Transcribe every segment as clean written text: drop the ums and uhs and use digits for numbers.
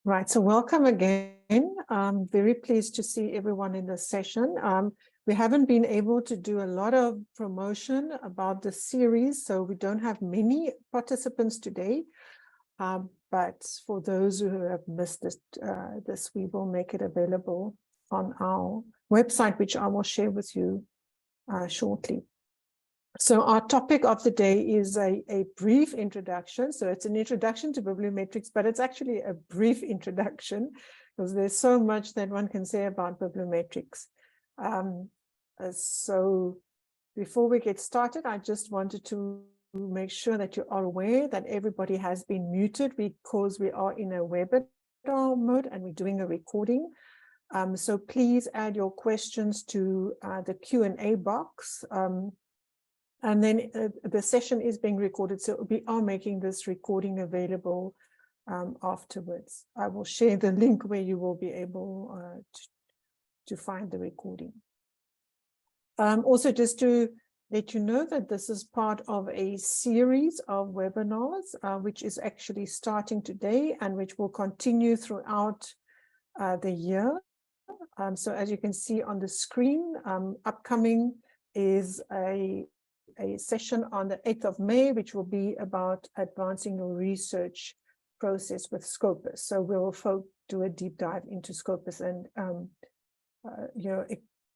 Right, so welcome again. I'm very pleased to see everyone in this session. We haven't been able to do a lot of promotion about the series, so we don't have many participants today. But for those who have missed this, we will make it available on our website, which I will share with you shortly. So our topic of the day is a brief introduction. So it's an introduction to bibliometrics, but it's actually a brief introduction because there's so much that one can say about bibliometrics. So before we get started, I just wanted to make sure that you are aware that everybody has been muted because we are in a webinar mode and we're doing a recording. So please add your questions to the Q&A box. And then the session is being recorded, so we are making this recording available afterwards. I will share the link where you will be able to find the recording. Also, just to let you know that this is part of a series of webinars, which is actually starting today and which will continue throughout the year. So as you can see on the screen, upcoming is a session on the 8th of May, which will be about advancing your research process with Scopus. So we'll do a deep dive into Scopus and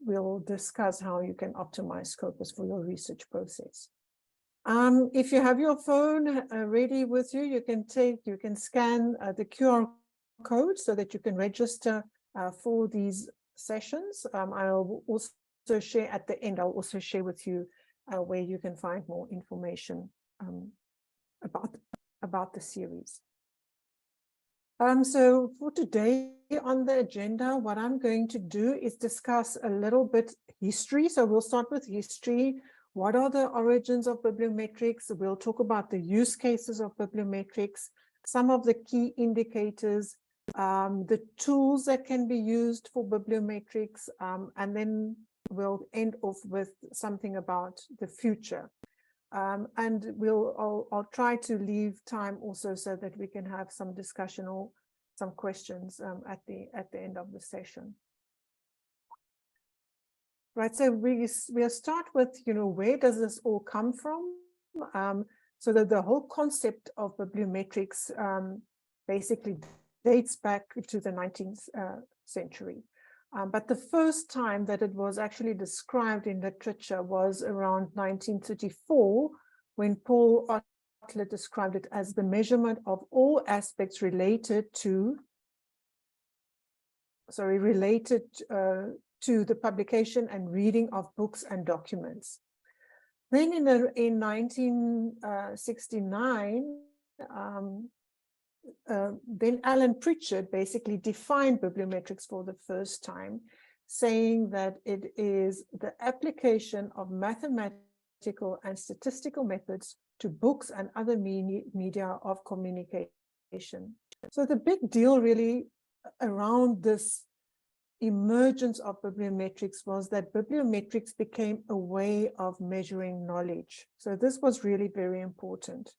we'll discuss how you can optimize Scopus for your research process. If you have your phone ready with you, you can scan the QR code so that you can register for these sessions. I'll also share at the end, I'll also share with you where you can find more information about the series. So for today on the agenda, what I'm going to do is discuss a little bit history. So we'll start with history. What are the origins of bibliometrics? We'll talk about the use cases of bibliometrics, some of the key indicators, the tools that can be used for bibliometrics, and then we'll end off with something about the future. And I'll try to leave time also so that we can have some discussion or some questions at the end of the session. Right, so we'll start with, where does this all come from? So that the whole concept of bibliometrics basically dates back to the 19th century. But the first time that it was actually described in literature was around 1934, when Paul Otler described it as the measurement of all aspects related to the publication and reading of books and documents. Then in 1969, then Alan Pritchard basically defined bibliometrics for the first time, saying that it is the application of mathematical and statistical methods to books and other media of communication. So the big deal really around this emergence of bibliometrics was that bibliometrics became a way of measuring knowledge. So this was really very important.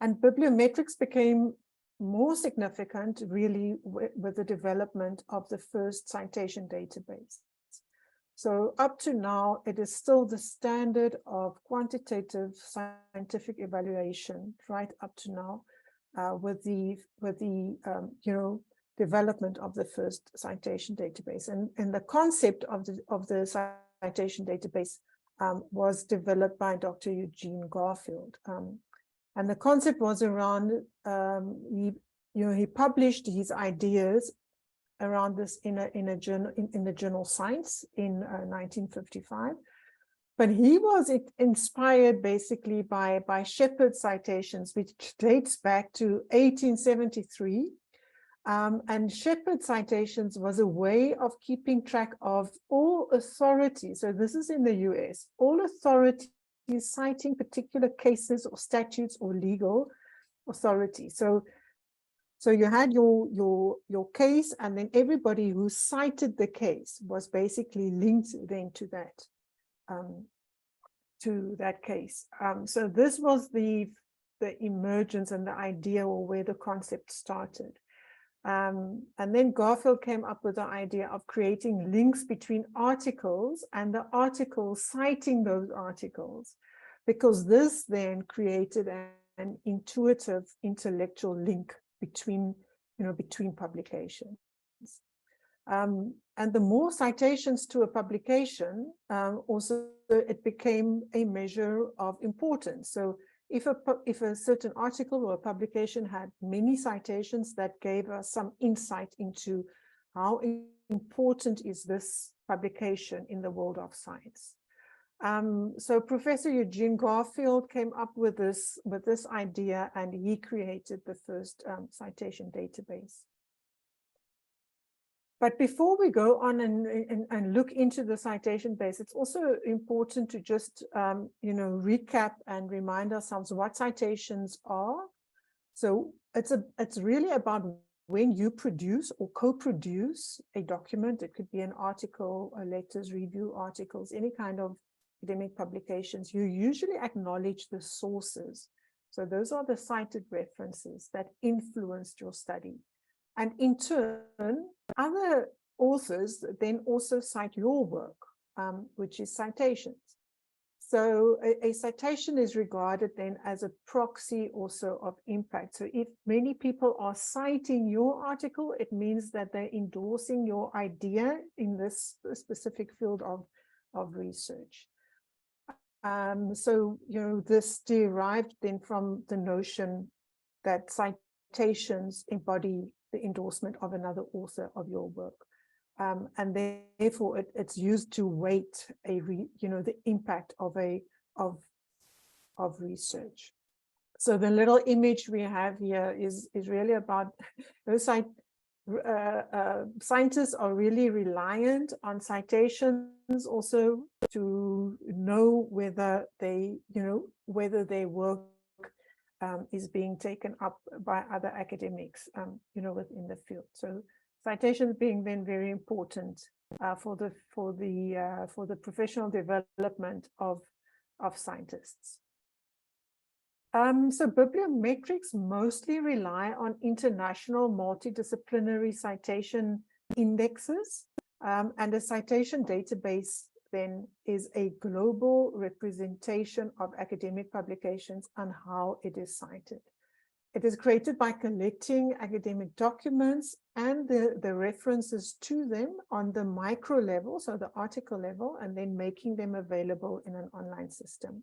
And bibliometrics became more significant really with the development of the first citation database. So up to now, it is still the standard of quantitative scientific evaluation, right up to now, with the development of the first citation database. And the concept of the citation database was developed by Dr. Eugene Garfield. And the concept was around, he published his ideas around this in the journal Science in 1955. But he was inspired basically by Shepard's citations, which dates back to 1873. And Shepard's citations was a way of keeping track of all authorities. So this is in the US, all authorities citing particular cases or statutes or legal authority. So you had your case, and then everybody who cited the case was basically linked then to that case. So this was the emergence and the idea, or where the concept started. And then Garfield came up with the idea of creating links between articles and the articles citing those articles, because this then created an intuitive intellectual link between, between publications. And the more citations to a publication, also it became a measure of importance. So if a certain article or a publication had many citations, that gave us some insight into how important is this publication in the world of science. So Professor Eugene Garfield came up with this idea, and he created the first citation database. But before we go on and look into the citation base, it's also important to just, recap and remind ourselves what citations are. So it's really about when you produce or co-produce a document. It could be an article, a letters, review articles, any kind of academic publications. You usually acknowledge the sources. So those are the cited references that influenced your study. And in turn, other authors then also cite your work, which is citations. So a citation is regarded then as a proxy also of impact. So if many people are citing your article, it means that they're endorsing your idea in this specific field of research. So, this derived then from the notion that citations embody the endorsement of another author of your work. And therefore it's used to weight the impact of research. So the little image we have here is really about those scientists are really reliant on citations also to know whether their work is being taken up by other academics, within the field. So citations being then very important for the professional development of scientists. So bibliometrics mostly rely on international multidisciplinary citation indexes, and a citation database then is a global representation of academic publications and how it is cited. It is created by collecting academic documents and the references to them on the micro level, so the article level, and then making them available in an online system.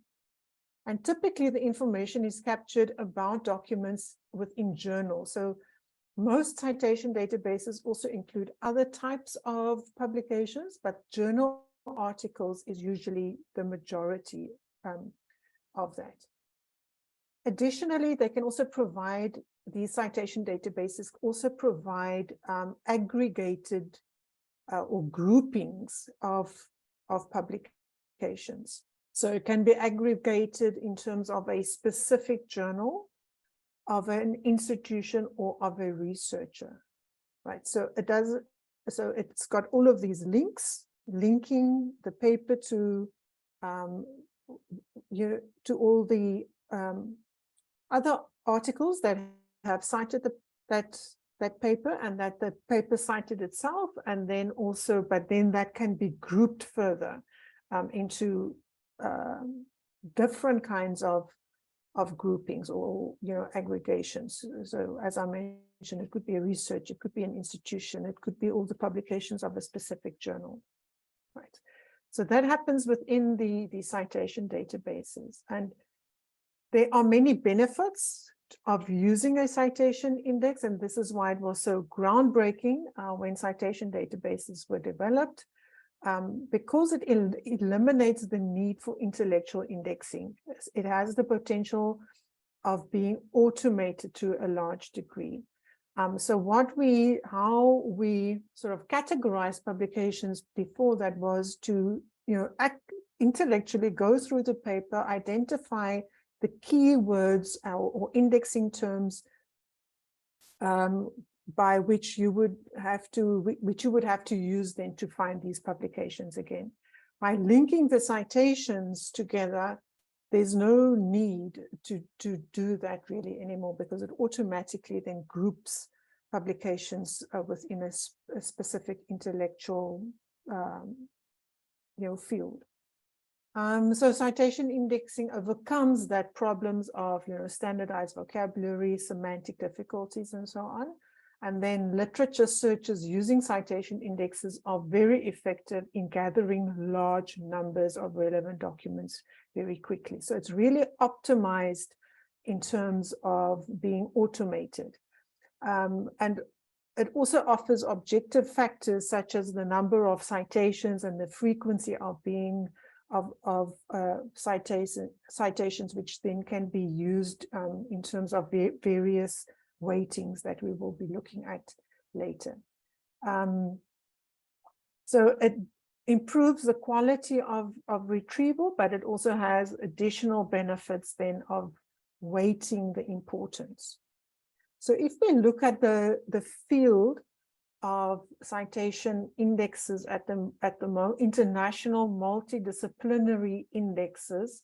And typically the information is captured about documents within journals. So most citation databases also include other types of publications, but journal articles is usually the majority of that. Additionally, they can also provide, these citation databases also provide aggregated or groupings of publications. So it can be aggregated in terms of a specific journal, of an institution, or of a researcher, right? So it's got all of these links, linking the paper to all the other articles that have cited that paper, and that the paper cited itself, and then also, but then that can be grouped further into different kinds of groupings or aggregations. So as I mentioned, it could be a research, it could be an institution, it could be all the publications of a specific journal, right? So that happens within the citation databases, and there are many benefits of using a citation index, and this is why it was so groundbreaking when citation databases were developed. Because it eliminates the need for intellectual indexing. It has the potential of being automated to a large degree. So how we sort of categorize publications before that was to, intellectually go through the paper, identify the keywords or indexing terms by which you would have to use then to find these publications again. By linking the citations together, there's no need to do that really anymore, because it automatically then groups publications within a specific intellectual field. So citation indexing overcomes that problems of standardized vocabulary, semantic difficulties, and so on. And then literature searches using citation indexes are very effective in gathering large numbers of relevant documents very quickly. So it's really optimized in terms of being automated. And it also offers objective factors such as the number of citations and the frequency of being of citations, which then can be used in terms of various weightings that we will be looking at later. So it improves the quality of retrieval, but it also has additional benefits then of weighting the importance. So if we look at the field of citation indexes at the international multidisciplinary indexes,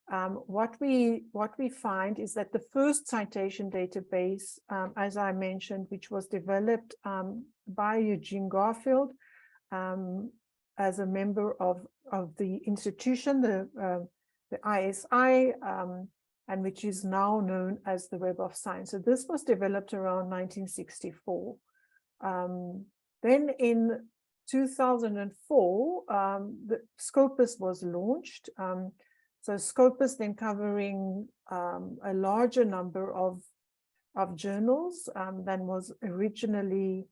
what we find is that the first citation database, as I mentioned, which was developed by Eugene Garfield as a member of the institution, the ISI, and which is now known as the Web of Science. So this was developed around 1964. Then in 2004, the Scopus was launched. So Scopus then covering a larger number of journals than was originally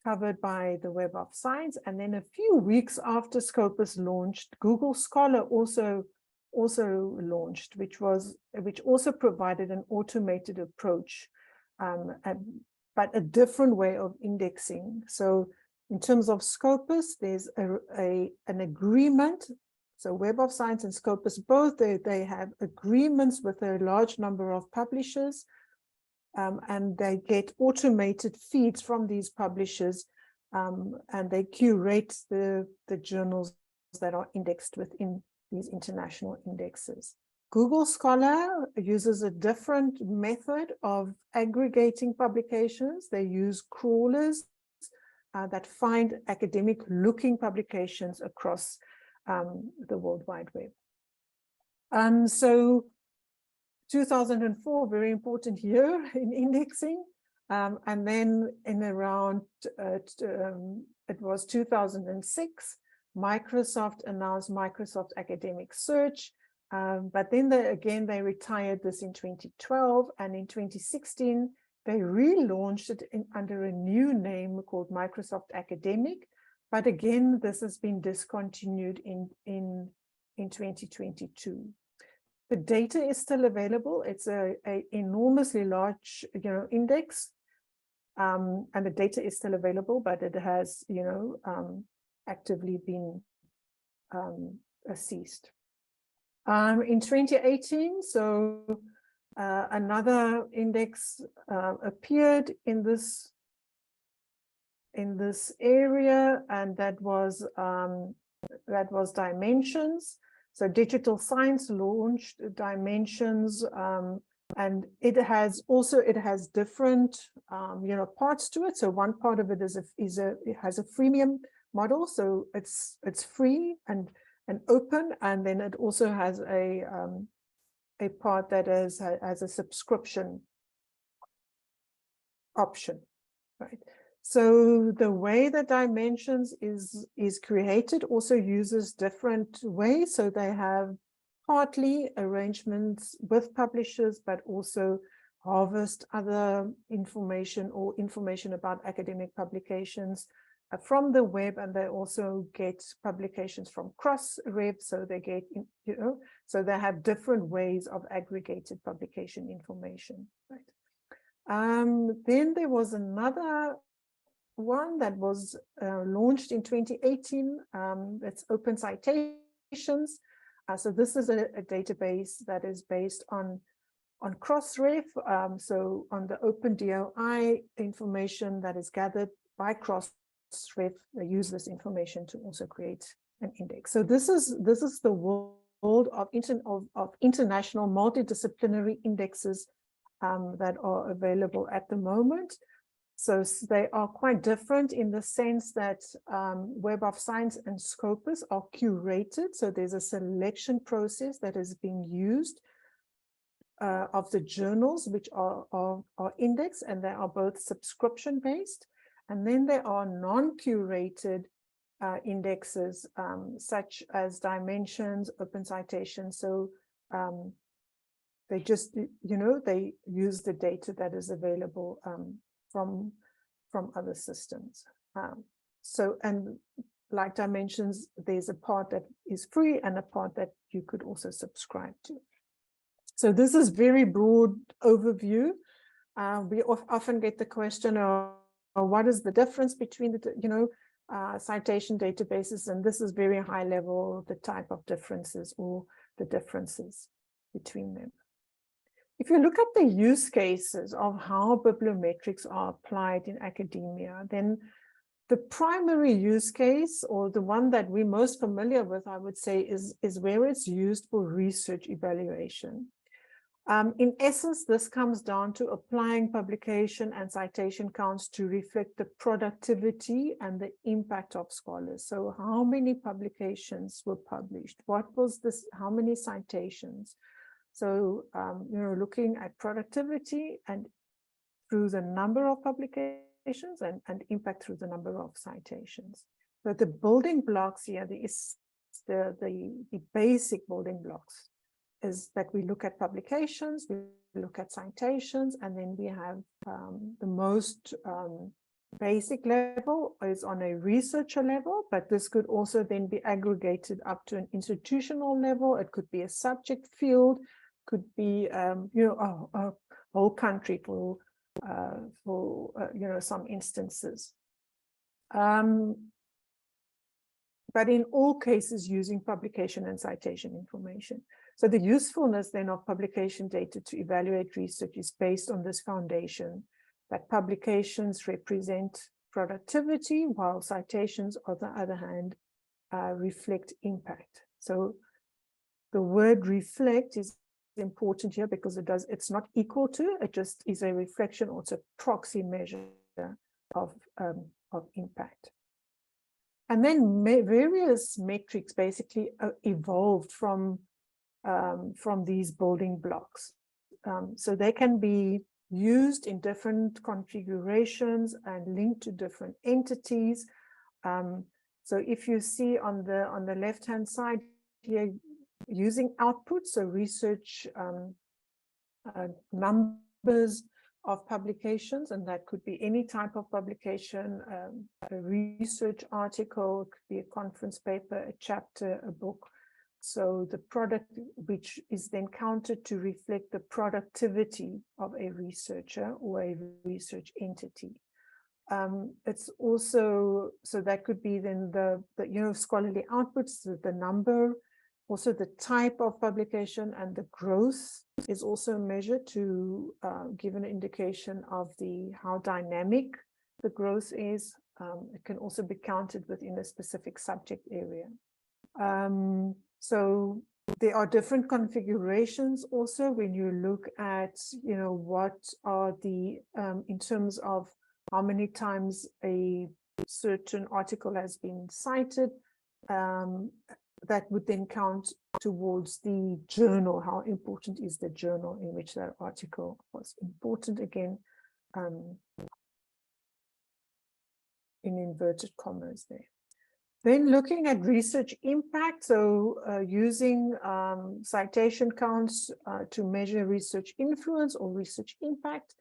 covered by the Web of Science. And then a few weeks after Scopus launched, Google Scholar also launched, which also provided an automated approach, but a different way of indexing. So in terms of Scopus, there's an agreement. So Web of Science and Scopus, both they have agreements with a large number of publishers, and they get automated feeds from these publishers, and they curate the journals that are indexed within these international indexes. Google Scholar uses a different method of aggregating publications. They use crawlers that find academic-looking publications across the World Wide Web. So 2004, very important year in indexing. And then in around, it was 2006, Microsoft announced Microsoft Academic Search. But then they retired this in 2012, and in 2016 they relaunched it under a new name called Microsoft Academic. But again, this has been discontinued in 2022. The data is still available. It's a enormously large index, and the data is still available, but it has actively been ceased. In 2018, so another index appeared in this area, and that was Dimensions. So Digital Science launched Dimensions, and it has different parts to it. So one part of it it has a freemium model, so it's free and open, and then it also has a part that has a subscription option, right? So the way that Dimensions is created also uses different ways. So they have partly arrangements with publishers, but also harvest other information or information about academic publications from the web, and they also get publications from Crossref, so they get, so they have different ways of aggregated publication information, right? Then there was another one that was launched in 2018, that's Open Citations. So this is a database that is based on Crossref, so on the OpenDOI information that is gathered by Crossref. They use this information to also create an index. So this is the world of international multidisciplinary indexes that are available at the moment. So they are quite different in the sense that Web of Science and Scopus are curated. So there's a selection process that is being used of the journals which are indexed, and they are both subscription based. And then there are non-curated indexes such as Dimensions, Open Citation. So they just, they use the data that is available from other systems. So, and like Dimensions, there's a part that is free and a part that you could also subscribe to. So this is very broad overview. We often get the question of what is the difference between the, citation databases, and this is very high level, the type of differences or the differences between them. If you look at the use cases of how bibliometrics are applied in academia, then the primary use case, or the one that we're most familiar with, I would say, is where it's used for research evaluation. In essence, this comes down to applying publication and citation counts to reflect the productivity and the impact of scholars. So how many publications were published? What was this? How many citations? So, looking at productivity and through the number of publications and impact through the number of citations. But the building blocks here, the basic building blocks is that we look at publications, we look at citations, and then we have the most basic level is on a researcher level, but this could also then be aggregated up to an institutional level. It could be a subject field, could be a whole country for some instances. But in all cases using publication and citation information. So the usefulness then of publication data to evaluate research is based on this foundation that publications represent productivity, while citations, on the other hand, reflect impact. So the word reflect is important here because it's not equal to, it just is a reflection, or it's a proxy measure of impact. And then various metrics basically evolved from these building blocks. So they can be used in different configurations and linked to different entities. So if you see on the left-hand side here, using output, so research numbers of publications, and that could be any type of publication, a research article, it could be a conference paper, a chapter, a book. So the product, which is then counted to reflect the productivity of a researcher or a research entity. It's also, so that could be then the scholarly outputs, the number, also the type of publication, and the growth is also measured to give an indication of how dynamic the growth is. It can also be counted within a specific subject area. So there are different configurations also when you look at, what are the, in terms of how many times a certain article has been cited, that would then count towards the journal. How important is the journal in which that article was important, again, in inverted commas there. Then looking at research impact, so using citation counts to measure research influence or research impact.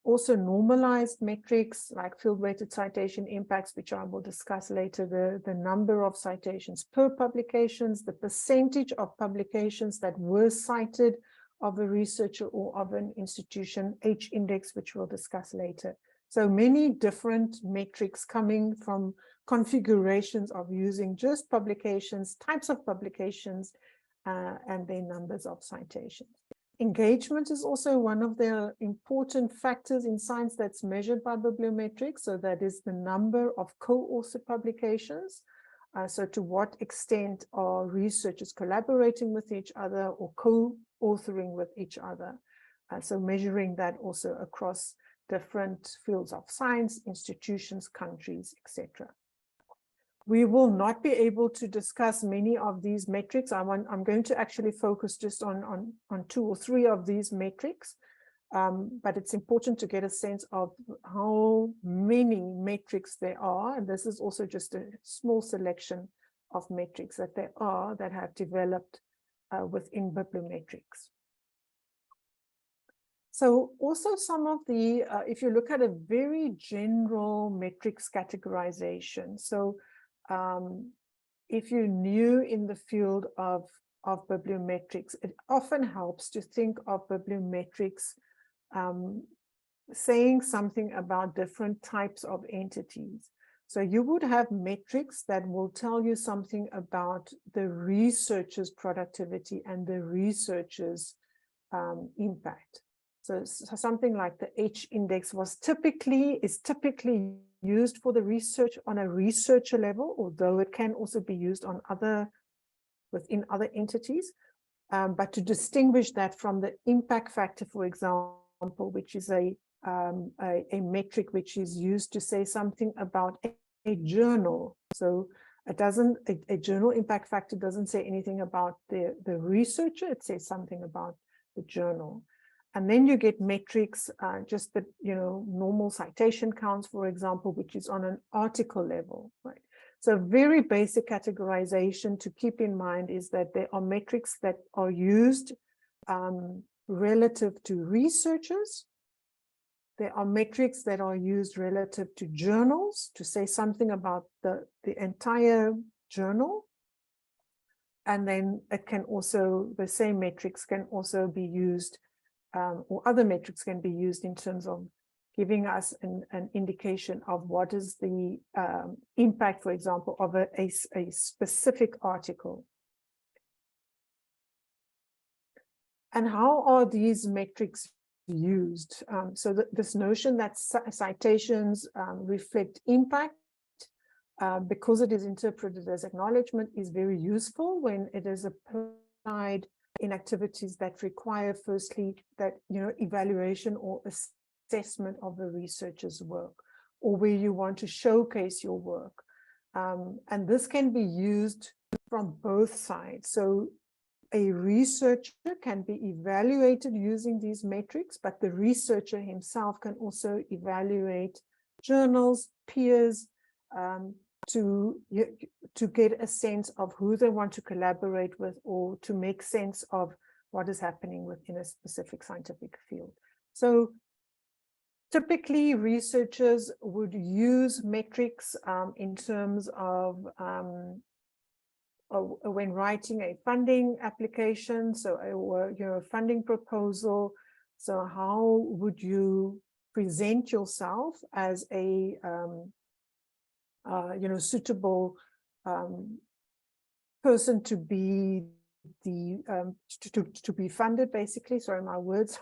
Also normalized metrics like field-weighted citation impacts, which I will discuss later, the number of citations per publications, the percentage of publications that were cited of a researcher or of an institution, H-index, which we'll discuss later. So many different metrics coming from configurations of using just publications, types of publications, and their numbers of citations. Engagement is also one of the important factors in science that's measured by bibliometrics. So that is the number of co-authored publications. So to what extent are researchers collaborating with each other or co-authoring with each other? So measuring that also across different fields of science, institutions, countries, etc. We will not be able to discuss many of these metrics. I'm going to actually focus just on 2 or 3 of these metrics, but it's important to get a sense of how many metrics there are. And this is also just a small selection of metrics that there are that have developed within bibliometrics. So also some of the, if you look at a very general metrics categorization, so if you're new in the field of bibliometrics, it often helps to think of bibliometrics saying something about different types of entities. So you would have metrics that will tell you something about the researcher's productivity and the researcher's impact. So something like the H index is typically used for the research on a researcher level, although it can also be used on within other entities. But to distinguish that from the impact factor, for example, which is a metric which is used to say something about a journal. So it doesn't, a journal impact factor doesn't say anything about the researcher, it says something about the journal. And then you get metrics, just the normal citation counts, for example, which is on an article level, right? So very basic categorization to keep in mind is that there are metrics that are used relative to researchers. There are metrics that are used relative to journals to say something about the entire journal. And then it can also, the same metrics can also be used or other metrics can be used in terms of giving us an indication of what is the impact, for example, of a specific article. And how are these metrics used? So this notion that citations reflect impact, because it is interpreted as acknowledgement, is very useful when it is applied in activities that require, firstly, that evaluation or assessment of the researcher's work, or where you want to showcase your work. And this can be used from both sides. So a researcher can be evaluated using these metrics, but the researcher himself can also evaluate journals, peers, to get a sense of who they want to collaborate with, or to make sense of what is happening within a specific scientific field. So typically researchers would use metrics in terms of when writing a funding application, so a funding proposal. So how would you present yourself as a suitable person to be to be funded, basically. Sorry, my words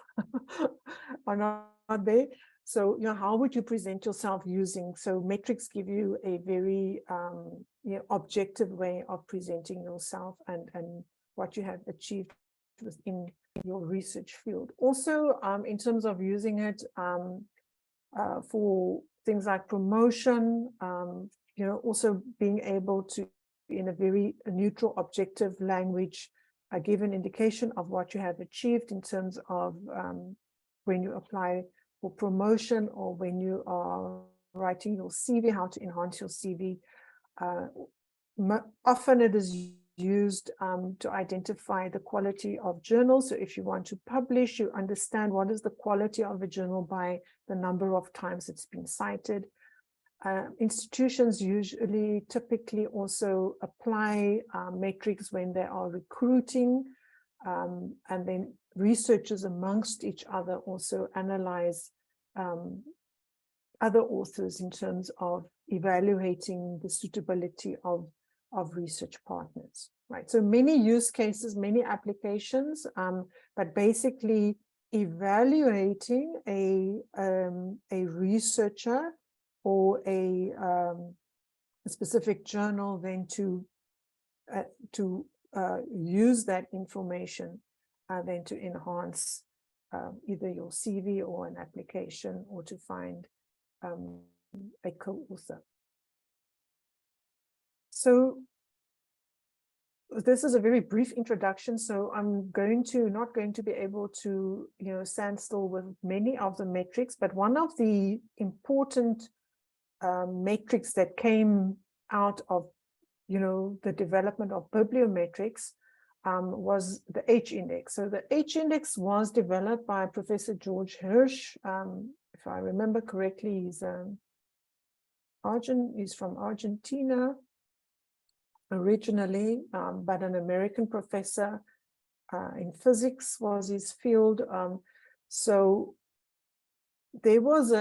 are not there. So how would you present yourself using? So metrics give you a very objective way of presenting yourself and what you have achieved within your research field. Also, in terms of using it for things like promotion, also being able to, in a very neutral, objective language, give an indication of what you have achieved in terms of when you apply for promotion, or when you are writing your CV, how to enhance your CV. Often it is used to identify the quality of journals. So if you want to publish, you understand what is the quality of a journal by the number of times it's been cited. Institutions typically also apply metrics when they are recruiting, and then researchers amongst each other also analyze other authors in terms of evaluating the suitability of research partners, right? So many use cases, many applications, but basically evaluating a researcher or a specific journal, then to use that information then to enhance either your CV or an application, or to find a co-author. So this is a very brief introduction, so I'm not going to be able to, stand still with many of the metrics, but one of the important metrics that came out of, the development of bibliometrics was the H index. So the H index was developed by Professor George Hirsch. If I remember correctly, he's from Argentina originally, but an American professor in physics was his field. So there was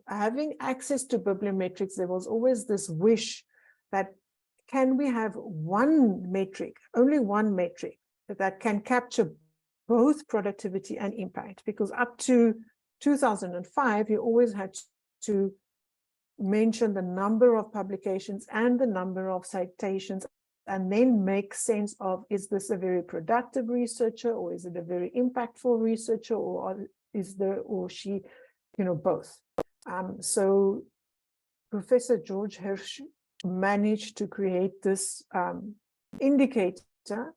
having access to bibliometrics, there was always this wish that, can we have one metric, only one metric, that can capture both productivity and impact? Because up to 2005, you always had to mention the number of publications and the number of citations, and then make sense of, is this a very productive researcher, or is it a very impactful researcher, or is there, or she, both? So Professor George Hirsch managed to create this indicator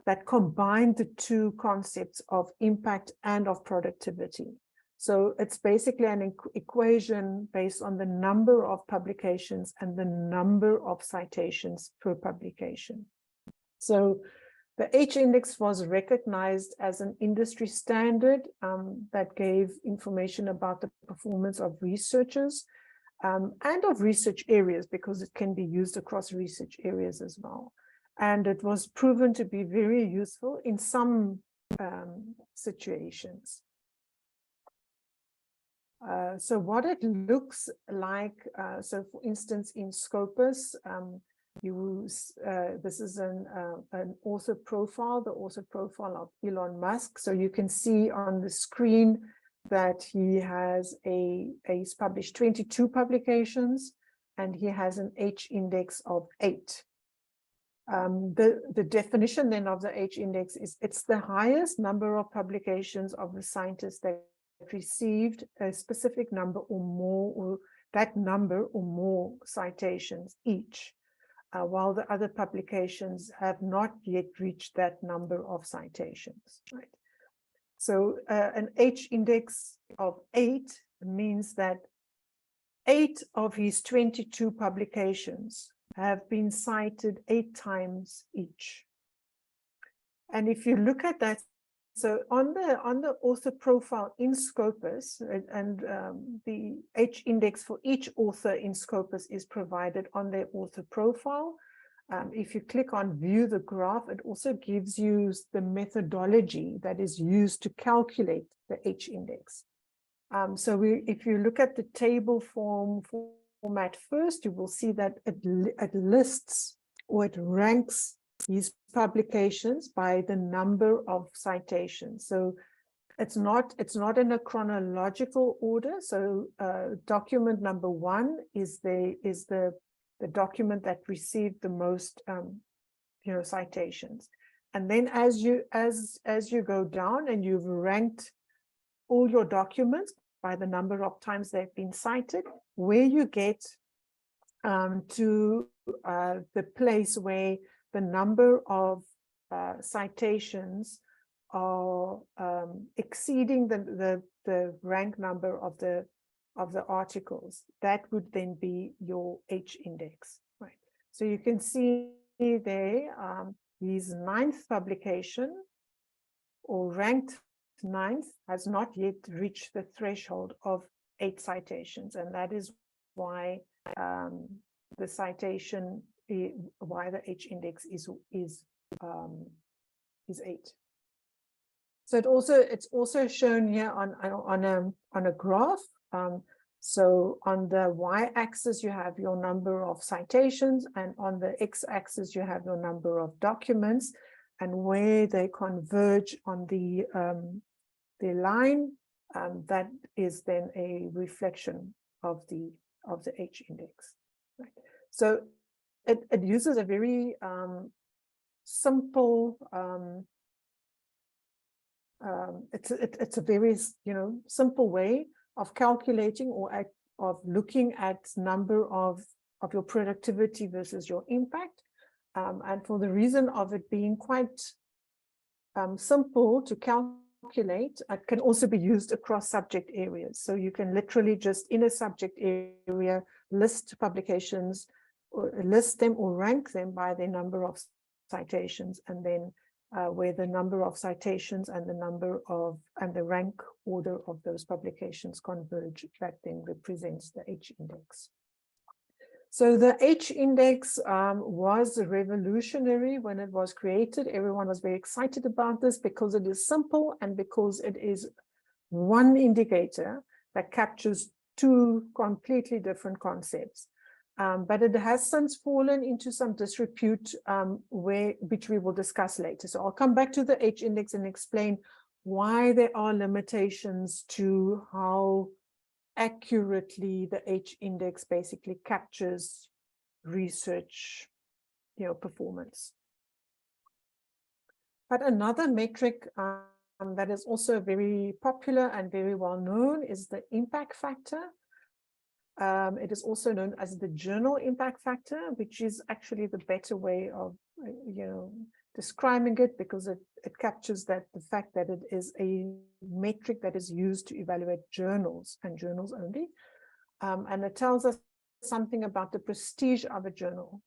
that combined the two concepts of impact and of productivity. So it's basically an equation based on the number of publications and the number of citations per publication. So the H index was recognized as an industry standard that gave information about the performance of researchers and of research areas, because it can be used across research areas as well. And it was proven to be very useful in some situations. So what it looks like, so for instance, in Scopus, this is an author profile, the author profile of Elon Musk. So you can see on the screen that he's published 22 publications, and he has an H index of 8. The definition then of the H index is, it's the highest number of publications of the scientist that received a specific number or more, or that number or more citations each, while the other publications have not yet reached that number of citations, right? So an H index of 8 means that 8 of his 22 publications have been cited 8 times each. And if you look at that, so on the author profile in Scopus, and the H index for each author in Scopus is provided on their author profile. If you click on view the graph, it also gives you the methodology that is used to calculate the H index. So if you look at the table format first, you will see that it lists, or it ranks these publications by the number of citations. So it's not in a chronological order. So document number 1 is the document that received the most citations. And then as you go down and you've ranked all your documents by the number of times they've been cited, where you get to the place where the number of citations are exceeding the rank number of the articles, that would then be your H index, right? So you can see there his 9th publication, or ranked 9th, has not yet reached the threshold of 8 citations, and that is why the citation, why the H index is 8. So it's also shown here on a graph. So on the y-axis you have your number of citations, and on the x-axis you have your number of documents, and where they converge on the line, that is then a reflection of the H index. Right. So it uses a very simple it's a very, simple way of calculating or of looking at number of your productivity versus your impact. And for the reason of it being quite simple to calculate, it can also be used across subject areas. So you can literally just in a subject area list publications, or list them or rank them by their number of citations, and then where the number of citations and the rank order of those publications converge, that then represents the H index. So the H index was revolutionary when it was created. Everyone was very excited about this because it is simple and because it is one indicator that captures two completely different concepts. But it has since fallen into some disrepute, which we will discuss later. So I'll come back to the H index and explain why there are limitations to how accurately the H index basically captures research, performance. But another metric that is also very popular and very well known is the impact factor. It is also known as the journal impact factor, which is actually the better way of, describing it, because it captures the fact that it is a metric that is used to evaluate journals and journals only. And it tells us something about the prestige of a journal.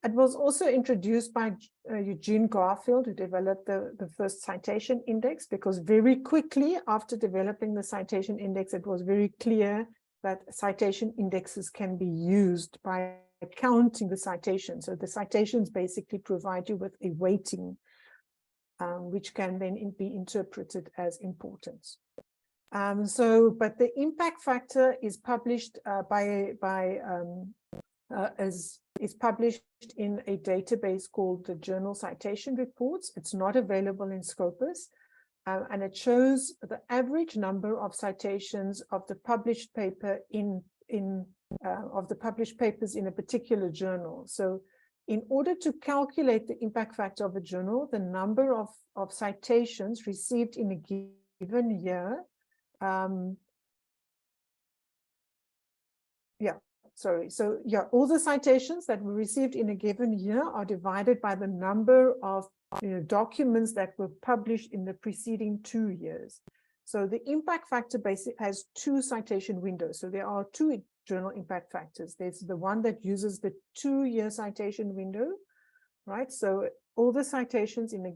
It was also introduced by Eugene Garfield, who developed the first citation index, because very quickly after developing the citation index, it was very clear that citation indexes can be used by counting the citations. So the citations basically provide you with a weighting, which can then be interpreted as importance. But the impact factor is published is published in a database called the Journal Citation Reports. It's not available in Scopus. And it shows the average number of citations of the published paper of the published papers in a particular journal. So in order to calculate the impact factor of a journal, the number of citations received in a given year, all the citations that were received in a given year are divided by the number of documents that were published in the preceding 2 years. So the impact factor basically has two citation windows. So there are two journal impact factors. There's the one that uses the 2-year citation window, right? So all the citations in a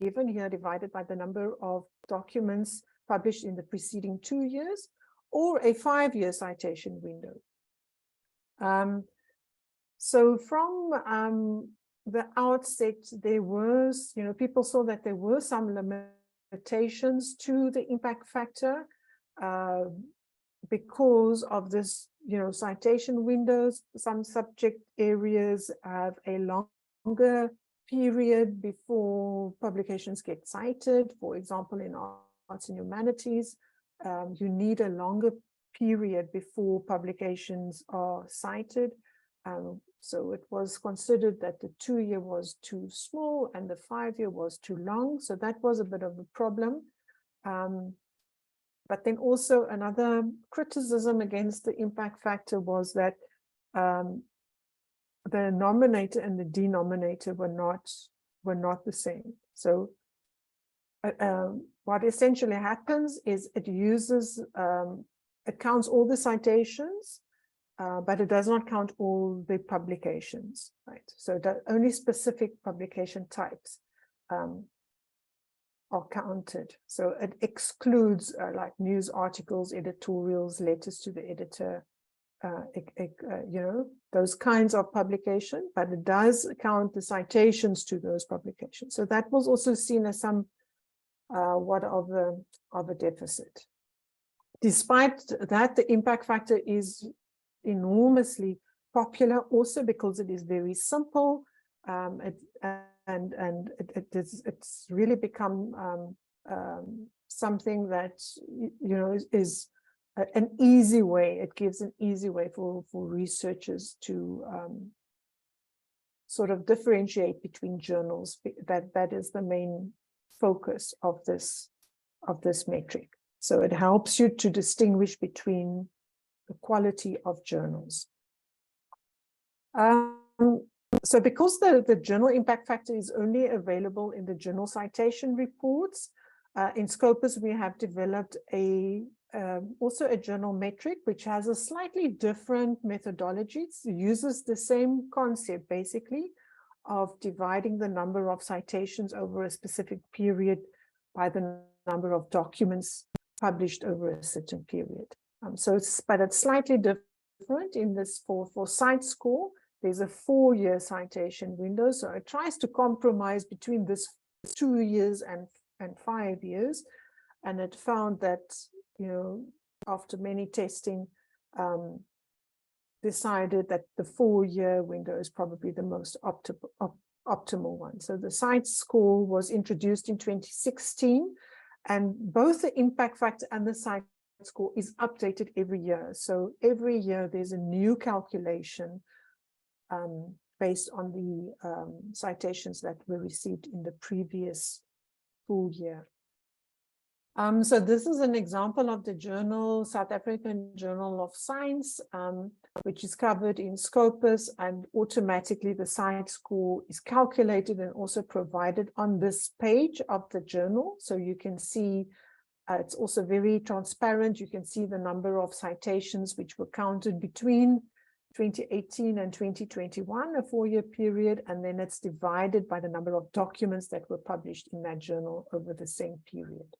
given year divided by the number of documents published in the preceding 2 years, or a 5-year citation window. So from the outset, there was, people saw that there were some limitations to the impact factor because of this, citation windows. Some subject areas have a longer period before publications get cited. For example, in arts and humanities, you need a longer period before publications are cited. So it was considered that the 2-year was too small and the 5-year was too long. So that was a bit of a problem. But then also another criticism against the impact factor was that the nominator and the denominator were not the same. So what essentially happens is it uses, it counts all the citations, but it does not count all the publications, right? So that only specific publication types are counted. So it excludes like news articles, editorials, letters to the editor, those kinds of publication, but it does count the citations to those publications. So that was also seen as what of a deficit. Despite that, the impact factor is enormously popular also because it is very simple, it's really become something that is an easy way. It gives an easy way for researchers to sort of differentiate between journals. That is the main focus of this this metric. So it helps you to distinguish between the quality of journals. So because the journal impact factor is only available in the journal citation reports, in Scopus we have developed also a journal metric which has a slightly different methodology. It uses the same concept basically of dividing the number of citations over a specific period by the number of documents published over a certain period. But it's slightly different in this for cite score. There's a 4-year citation window, so it tries to compromise between this 2 years and 5 years, and it found that, you know, after many testing, decided that the 4-year window is probably the most optimal one. So the cite score was introduced in 2016, and both the impact factor and the cite score is updated every year. So every year there's a new calculation based on the citations that were received in the previous full year. So this is an example of the journal, South African Journal of Science, which is covered in Scopus, and automatically the cite score is calculated and also provided on this page of the journal. So you can see it's also very transparent. You can see the number of citations which were counted between 2018 and 2021, a 4-year period, and then it's divided by the number of documents that were published in that journal over the same period.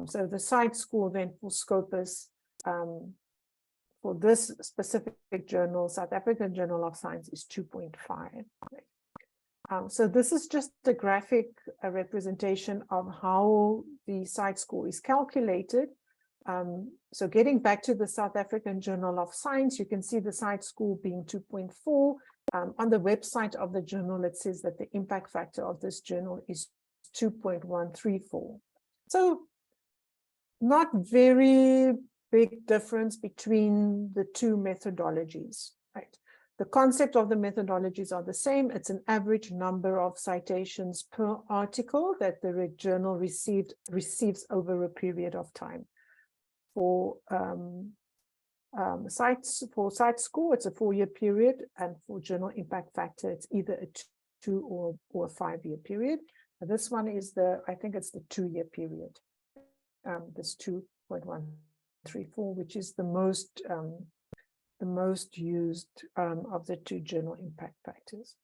So the cite score then for Scopus for this specific journal, South African Journal of Science, is 2.5. So this is just a graphic representation of how the cite score is calculated. So getting back to the South African Journal of Science, you can see the cite score being 2.4. On the website of the journal, it says that the impact factor of this journal is 2.134. So not very big difference between the two methodologies, right? The concept of the methodologies are the same. It's an average number of citations per article that the journal receives over a period of time. For cite score, it's a 4-year period, and for journal impact factor, it's either a 2 or a 5-year period. And this one is I think it's the 2-year period. This 2.134, which is the most used of the two journal impact factors.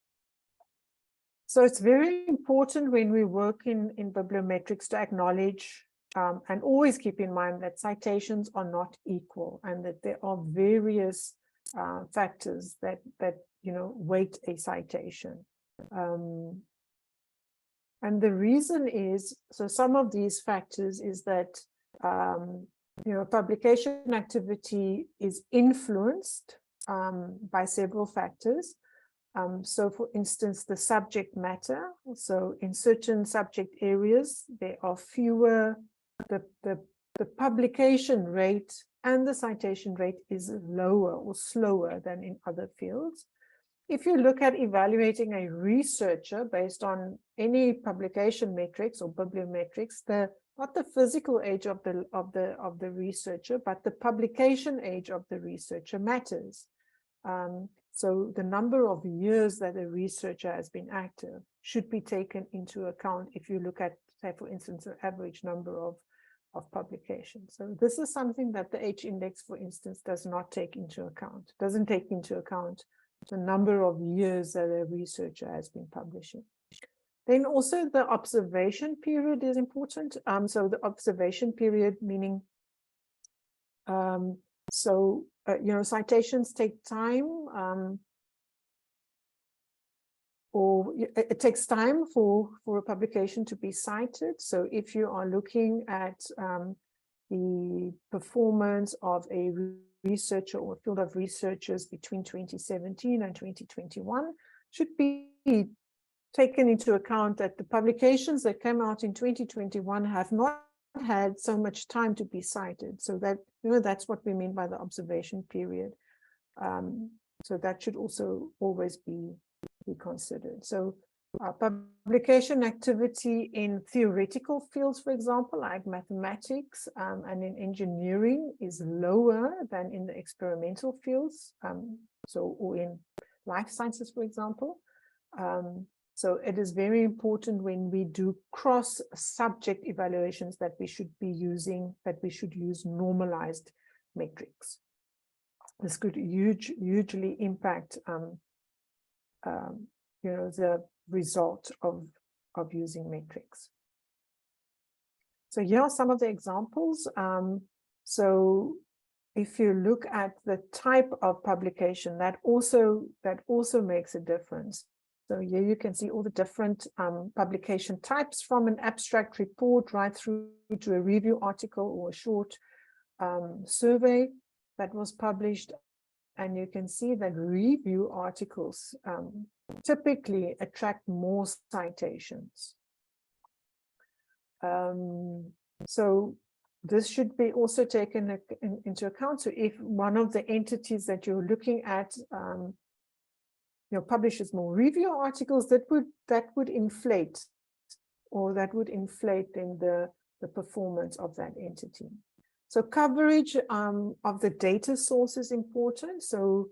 So it's very important when we work in bibliometrics to acknowledge and always keep in mind that citations are not equal, and that there are various factors that weight a citation. And the reason is, so some of these factors is that publication activity is influenced by several factors. So for instance, the subject matter. So in certain subject areas, there are fewer, the publication rate and the citation rate is lower or slower than in other fields. If you look at evaluating a researcher based on any publication metrics or bibliometrics, not the physical age of the researcher, but the publication age of the researcher matters. So the number of years that a researcher has been active should be taken into account if you look at, say, for instance, an average number of publications. So this is something that the H-index, for instance, does not take into account. It doesn't take into account the number of years that a researcher has been publishing. Then also the observation period is important. So the observation period, meaning, citations take time, or it takes time for a publication to be cited. So if you are looking at the performance of a researcher or field of researchers between 2017 and 2021, should be taken into account that the publications that came out in 2021 have not had so much time to be cited. So that, that's what we mean by the observation period. So that should also always be considered. So publication activity in theoretical fields, for example, like mathematics and in engineering, is lower than in the experimental fields, or in life sciences, for example. So it is very important when we do cross-subject evaluations that we should use normalized metrics. This could hugely impact the result of using metrics. So here are some of the examples. So if you look at the type of publication, that also makes a difference. So here you can see all the different publication types, from an abstract report right through to a review article or a short survey that was published. And you can see that review articles typically attract more citations. So this should be also taken into account. So if one of the entities that you're looking at publishes more review articles, that would inflate in the performance of that entity. So coverage of the data source is important. So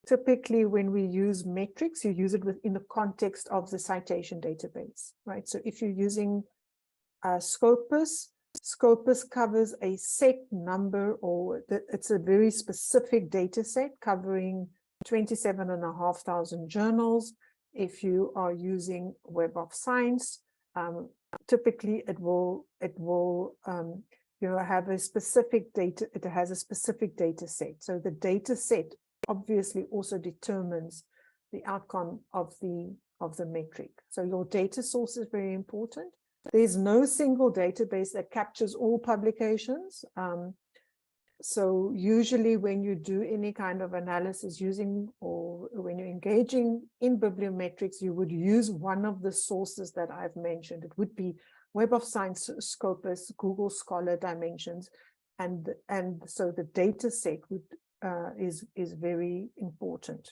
typically when we use metrics, you use it within the context of the citation database, right? So if you're using Scopus covers a set number, or it's a very specific data set covering 27,500 journals. If you are using Web of Science, typically it will have a specific data. It has a specific data set. So the data set obviously also determines the outcome of the metric. So your data source is very important. There's no single database that captures all publications. So usually when you do any kind of analysis or when you're engaging in bibliometrics, you would use one of the sources that I've mentioned. It would be Web of Science, Scopus, Google Scholar, Dimensions, and so the data set is very important.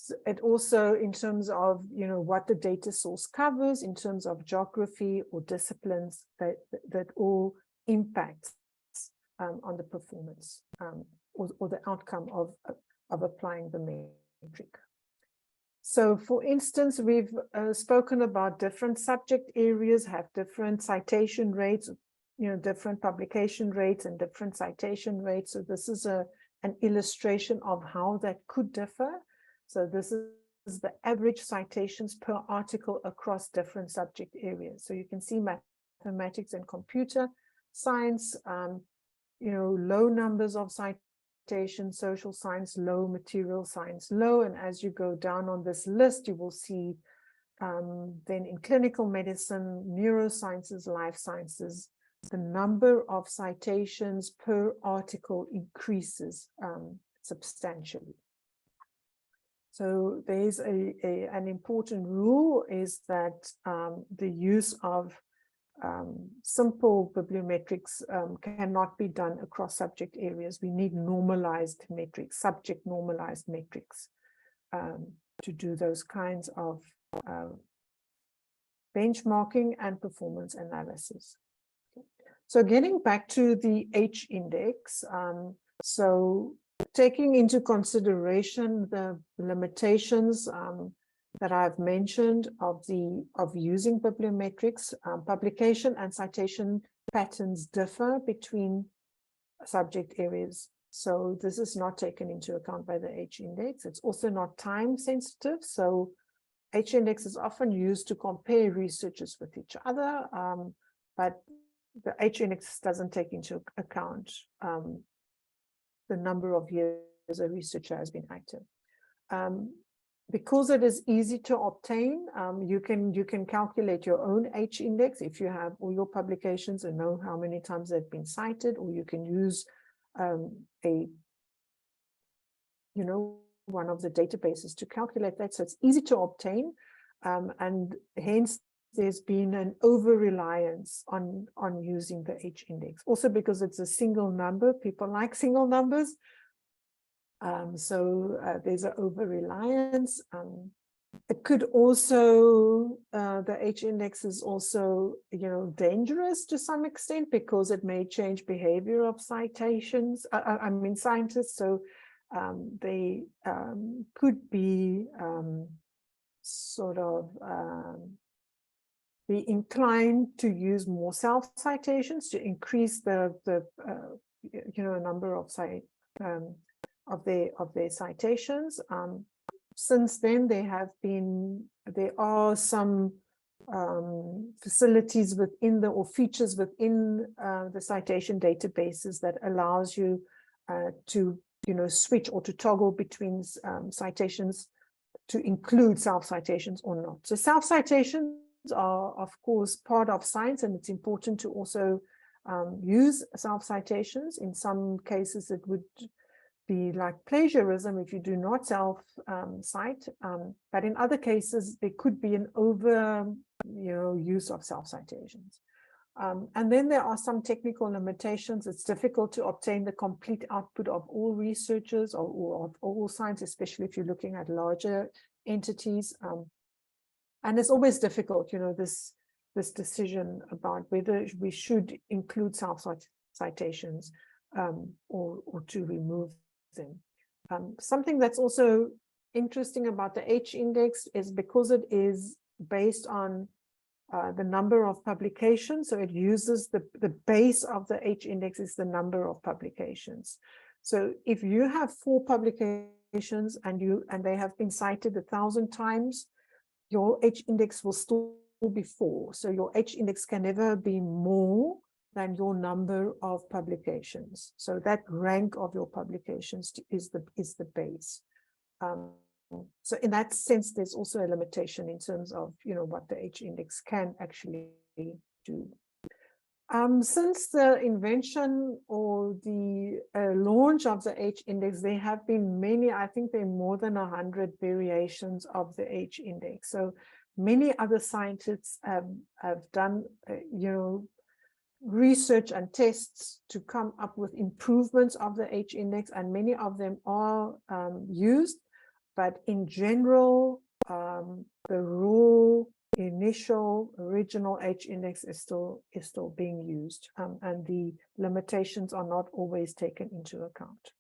So it also, in terms of what the data source covers, in terms of geography or disciplines, that all impacts on the performance or the outcome of applying the metric. So for instance, we've spoken about different subject areas have different citation rates, different publication rates and different citation rates. So this is an illustration of how that could differ. So this is the average citations per article across different subject areas. So you can see mathematics and computer science, low numbers of citations, social science low, material science low, and as you go down on this list, you will see then in clinical medicine, neurosciences, life sciences, the number of citations per article increases substantially. So there's an important rule, is that the use of simple bibliometrics cannot be done across subject areas. We need normalized metrics, subject normalized metrics, to do those kinds of benchmarking and performance analysis. So getting back to the H index, so taking into consideration the limitations that I've mentioned of using bibliometrics, publication and citation patterns differ between subject areas. So this is not taken into account by the H index. It's also not time sensitive. So H index is often used to compare researchers with each other, but the H index doesn't take into account the number of years a researcher has been active. Because it is easy to obtain, you can calculate your own H index if you have all your publications and know how many times they've been cited, or you can use one of the databases to calculate that. So it's easy to obtain, and hence there's been an over-reliance on using the H index. Also because it's a single number, people like single numbers. So there's an over-reliance. It could also, the H index is also, dangerous to some extent because it may change behavior of citations, I mean scientists. So they could be sort of be inclined to use more self-citations to increase the number of their citations. Since then, there are some facilities within or features within the citation databases that allows you to switch or to toggle between citations to include self-citations or not. So self-citations are, of course, part of science, and it's important to also use self-citations. In some cases, it would be like plagiarism if you do not self-cite, but in other cases, there could be an over use of self-citations. And then there are some technical limitations. It's difficult to obtain the complete output of all researchers or of all science, especially if you're looking at larger entities. And it's always difficult, this decision about whether we should include self-citations or to remove them. Something that's also interesting about the H index is because it is based on the number of publications. So it uses the base of the H index is the number of publications. So if you have 4 publications and they have been cited 1,000 times, your H index will still be 4. So your H index can never be more than your number of publications. So that rank of your publications is the base. So in that sense, there's also a limitation in terms of what the H index can actually do. Since the invention or the launch of the H index, there have been many, I think there are more than 100 variations of the H index. So many other scientists have done, research and tests to come up with improvements of the H index, and many of them are used. But in general, the raw initial original H index is still being used, and the limitations are not always taken into account.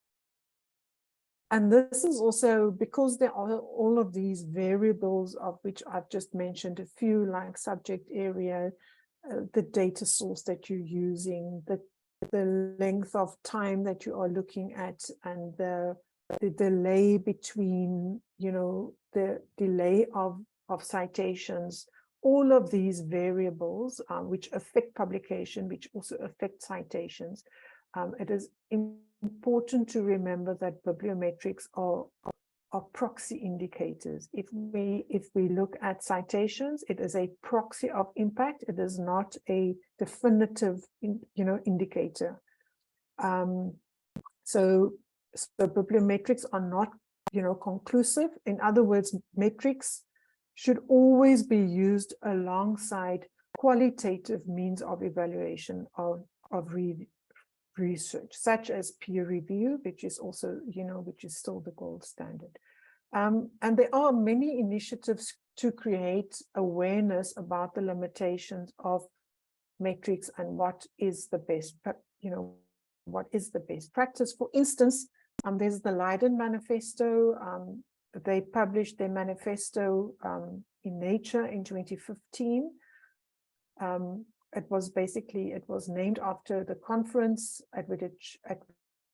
And this is also because there are all of these variables of which I've just mentioned a few, like subject area, the data source that you're using, the length of time that you are looking at, and the delay between, the delay of citations, all of these variables which affect publication, which also affect citations. It is important to remember that bibliometrics are proxy indicators. If we look at citations, it is a proxy of impact. It is not a definitive, indicator. So bibliometrics are not, conclusive. In other words, metrics should always be used alongside qualitative means of evaluation of research, such as peer review, which is also, which is still the gold standard. And there are many initiatives to create awareness about the limitations of metrics and what is the best, what is the best practice. For instance, there's the Leiden Manifesto. They published their manifesto in Nature in 2015. It was named after the conference at which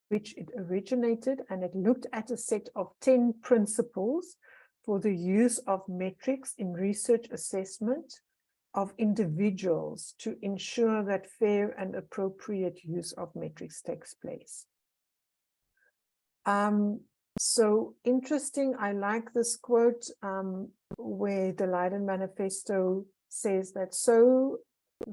it originated, and it looked at a set of 10 principles for the use of metrics in research assessment of individuals to ensure that fair and appropriate use of metrics takes place. So interesting, I like this quote where the Leiden Manifesto says that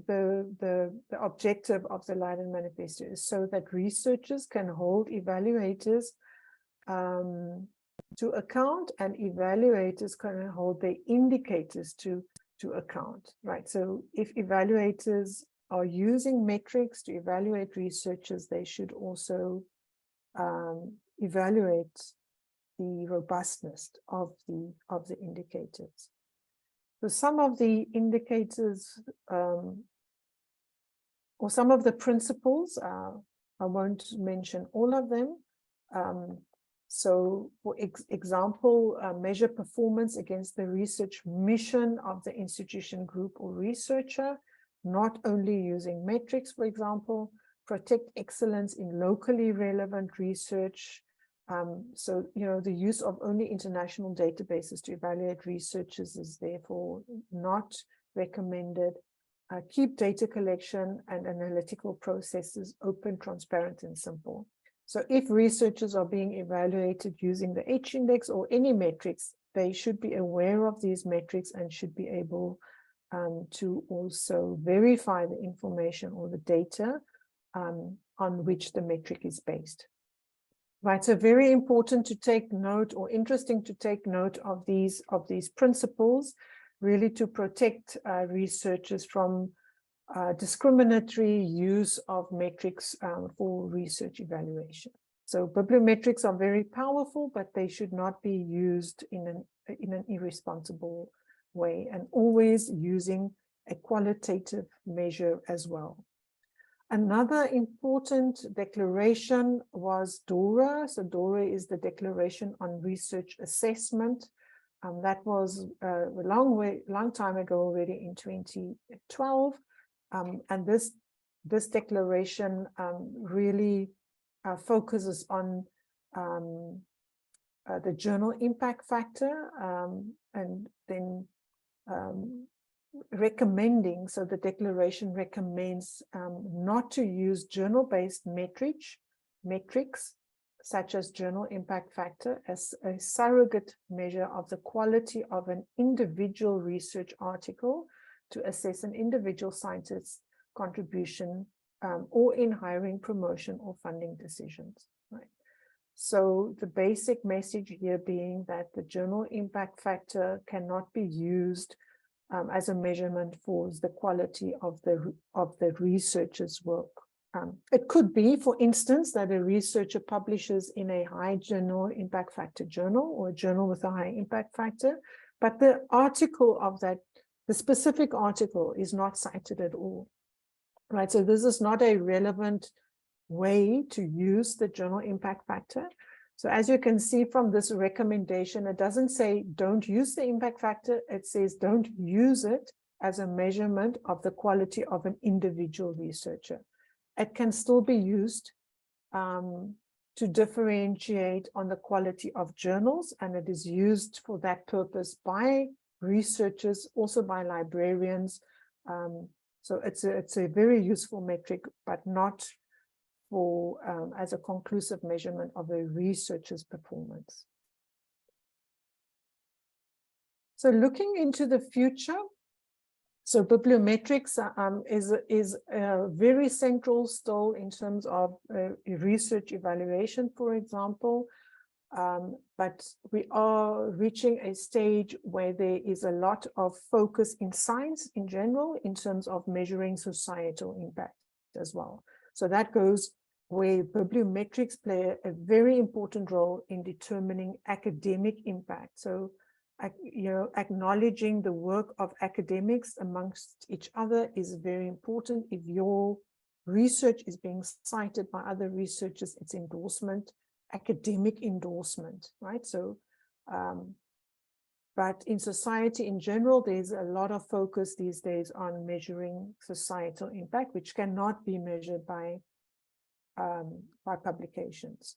the objective of the Leiden Manifesto is so that researchers can hold evaluators to account, and evaluators can hold their indicators to account, right? So if evaluators are using metrics to evaluate researchers, they should also evaluate the robustness of the indicators. So some of the indicators or some of the principles, I won't mention all of them. So for example, measure performance against the research mission of the institution, group, or researcher, not only using metrics, for example. Protect excellence in locally relevant research. So, the use of only international databases to evaluate researchers is therefore not recommended. Keep data collection and analytical processes open, transparent, and simple. So if researchers are being evaluated using the H-index or any metrics, they should be aware of these metrics and should be able to also verify the information or the data on which the metric is based. Right, so very important to take note, or interesting to take note of these principles, really to protect researchers from discriminatory use of metrics for research evaluation. So bibliometrics are very powerful, but they should not be used in an irresponsible way, and always using a qualitative measure as well. Another important declaration was DORA. So DORA is the Declaration on Research Assessment. That was a long time ago already, in 2012. And this declaration really focuses on the journal impact factor, and then recommending, so the declaration recommends not to use journal-based metrics such as journal impact factor as a surrogate measure of the quality of an individual research article to assess an individual scientist's contribution or in hiring, promotion, or funding decisions. Right. So the basic message here being that the journal impact factor cannot be used as a measurement for the quality of the researcher's work. It could be, for instance, that a researcher publishes in a high journal impact factor journal, or a journal with a high impact factor, but the article of that, the specific article, is not cited at all. Right, so this is not a relevant way to use the journal impact factor. So as you can see from this recommendation, it doesn't say don't use the impact factor. It says don't use it as a measurement of the quality of an individual researcher. It can still be used to differentiate on the quality of journals, and it is used for that purpose by researchers, also by librarians. So it's a very useful metric, but not for as a conclusive measurement of a researcher's performance. So looking into the future, so bibliometrics is very central still in terms of research evaluation, for example, but we are reaching a stage where there is a lot of focus in science in general in terms of measuring societal impact as well. So that goes where bibliometrics play a very important role in determining academic impact. So, acknowledging the work of academics amongst each other is very important. If your research is being cited by other researchers, it's endorsement, academic endorsement, right? So, but in society in general, there's a lot of focus these days on measuring societal impact, which cannot be measured by publications.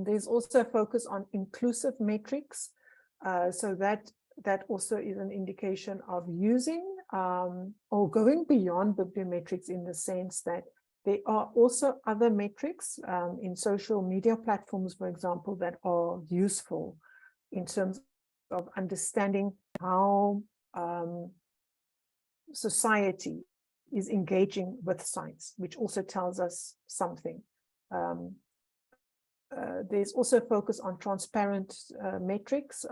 There's also a focus on inclusive metrics, so that also is an indication of using or going beyond bibliometrics, in the sense that there are also other metrics in social media platforms, for example, that are useful in terms of understanding how society is engaging with science, which also tells us something. There's also focus on transparent metrics.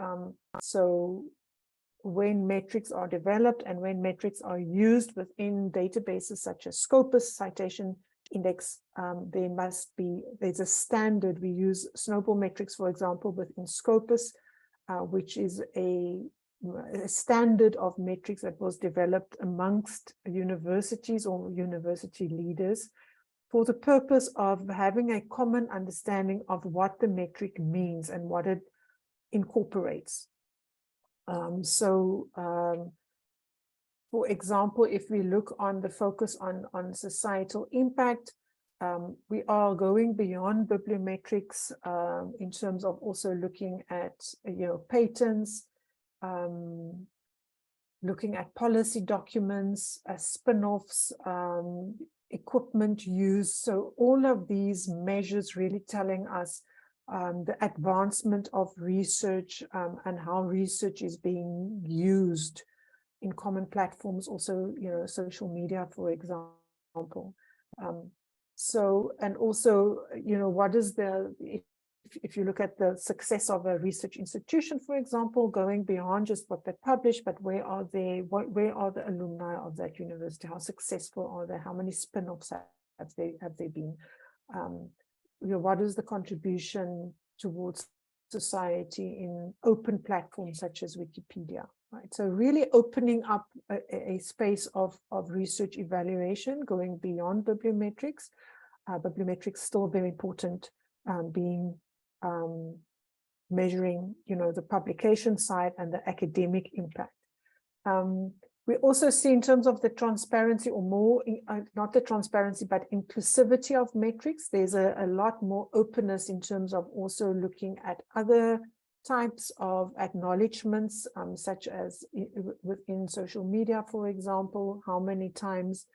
So when metrics are developed and when metrics are used within databases such as Scopus, Citation index, there's a standard. We use Snowball metrics, for example, within Scopus, which is a standard of metrics that was developed amongst universities or university leaders for the purpose of having a common understanding of what the metric means and what it incorporates. For example, if we look on the focus on societal impact, we are going beyond bibliometrics in terms of also looking at, patents, looking at policy documents, spin-offs, equipment use. So all of these measures really telling us the advancement of research and how research is being used in common platforms, also, social media, for example. And also, what is if you look at the success of a research institution, for example, going beyond just what they publish, but where are the alumni of that university? How successful are they? How many spin-offs have they been? What is the contribution towards society in open platforms such as Wikipedia? Right. So really opening up a space of research evaluation, going beyond bibliometrics. Bibliometrics still very important, measuring, the publication side and the academic impact. We also see in terms of the transparency, or more, not the transparency, but inclusivity of metrics, there's a lot more openness in terms of also looking at other types of acknowledgements, such as within social media, for example, how many times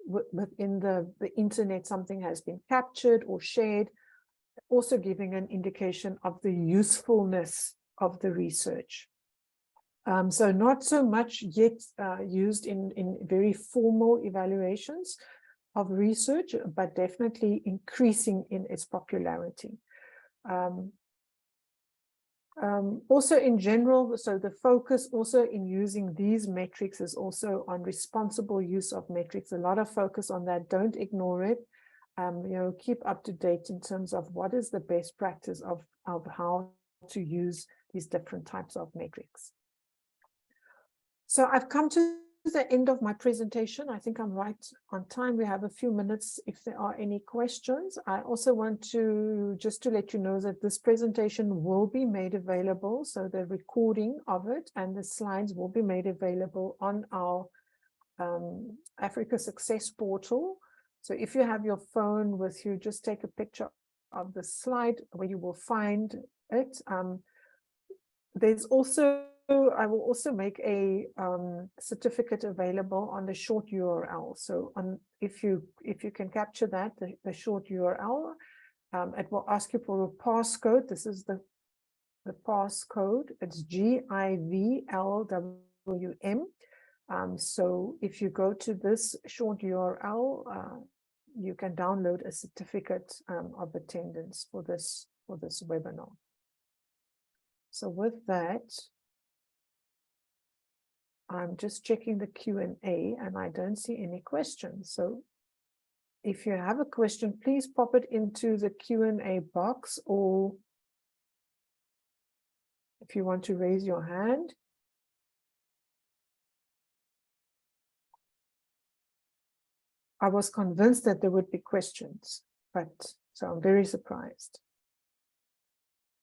within the internet something has been captured or shared, also giving an indication of the usefulness of the research. So not so much yet used in very formal evaluations of research, but definitely increasing in its popularity. Also in general, so the focus also in using these metrics is also on responsible use of metrics. A lot of focus on that. Don't ignore it. Keep up to date in terms of what is the best practice of how to use these different types of metrics. So I've come to the end of my presentation. I think I'm right on time. We have a few minutes if there are any questions. I also want to just to let you know that this presentation will be made available. So the recording of it and the slides will be made available on our Africa Success portal. So if you have your phone with you, just take a picture of the slide where you will find it. There's also, I will also make a certificate available on the short URL. So if you can capture that, the short URL, it will ask you for a passcode. This is the passcode. It's GIVLWM. So if you go to this short URL, you can download a certificate of attendance for this webinar. So with that, I'm just checking the Q&A and I don't see any questions. So if you have a question, please pop it into the Q&A box, or if you want to raise your hand. I was convinced that there would be questions, but so I'm very surprised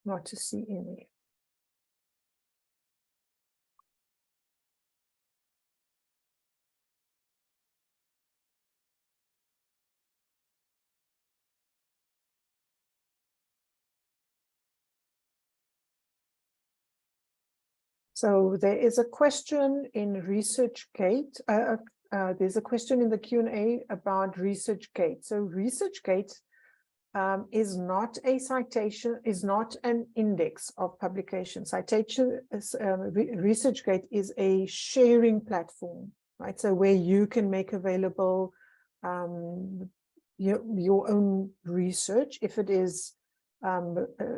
not to see any. So there is a question in ResearchGate. There's a question in the Q&A about ResearchGate. So ResearchGate is not a citation, is not an index of publication. ResearchGate is a sharing platform, right? So where you can make available your own research. If it is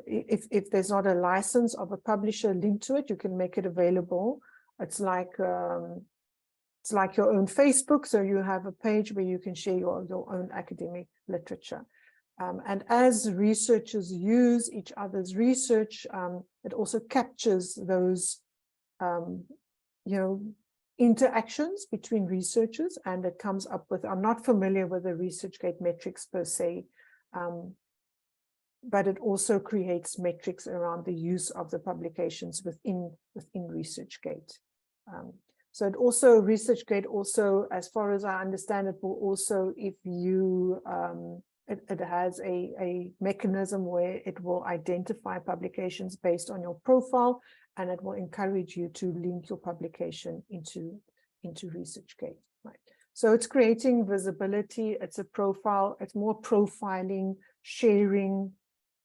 if there's not a license of a publisher linked to it, you can make it available. It's like it's like your own Facebook. So you have a page where you can share your own academic literature. And as researchers use each other's research, it also captures those, interactions between researchers, and it comes up with, I'm not familiar with the ResearchGate metrics per se, but it also creates metrics around the use of the publications within ResearchGate. So it also, ResearchGate also, as far as I understand it, will also, if you, it has a mechanism where it will identify publications based on your profile, and it will encourage you to link your publication into ResearchGate. Right. So it's creating visibility. It's a profile. It's more profiling, sharing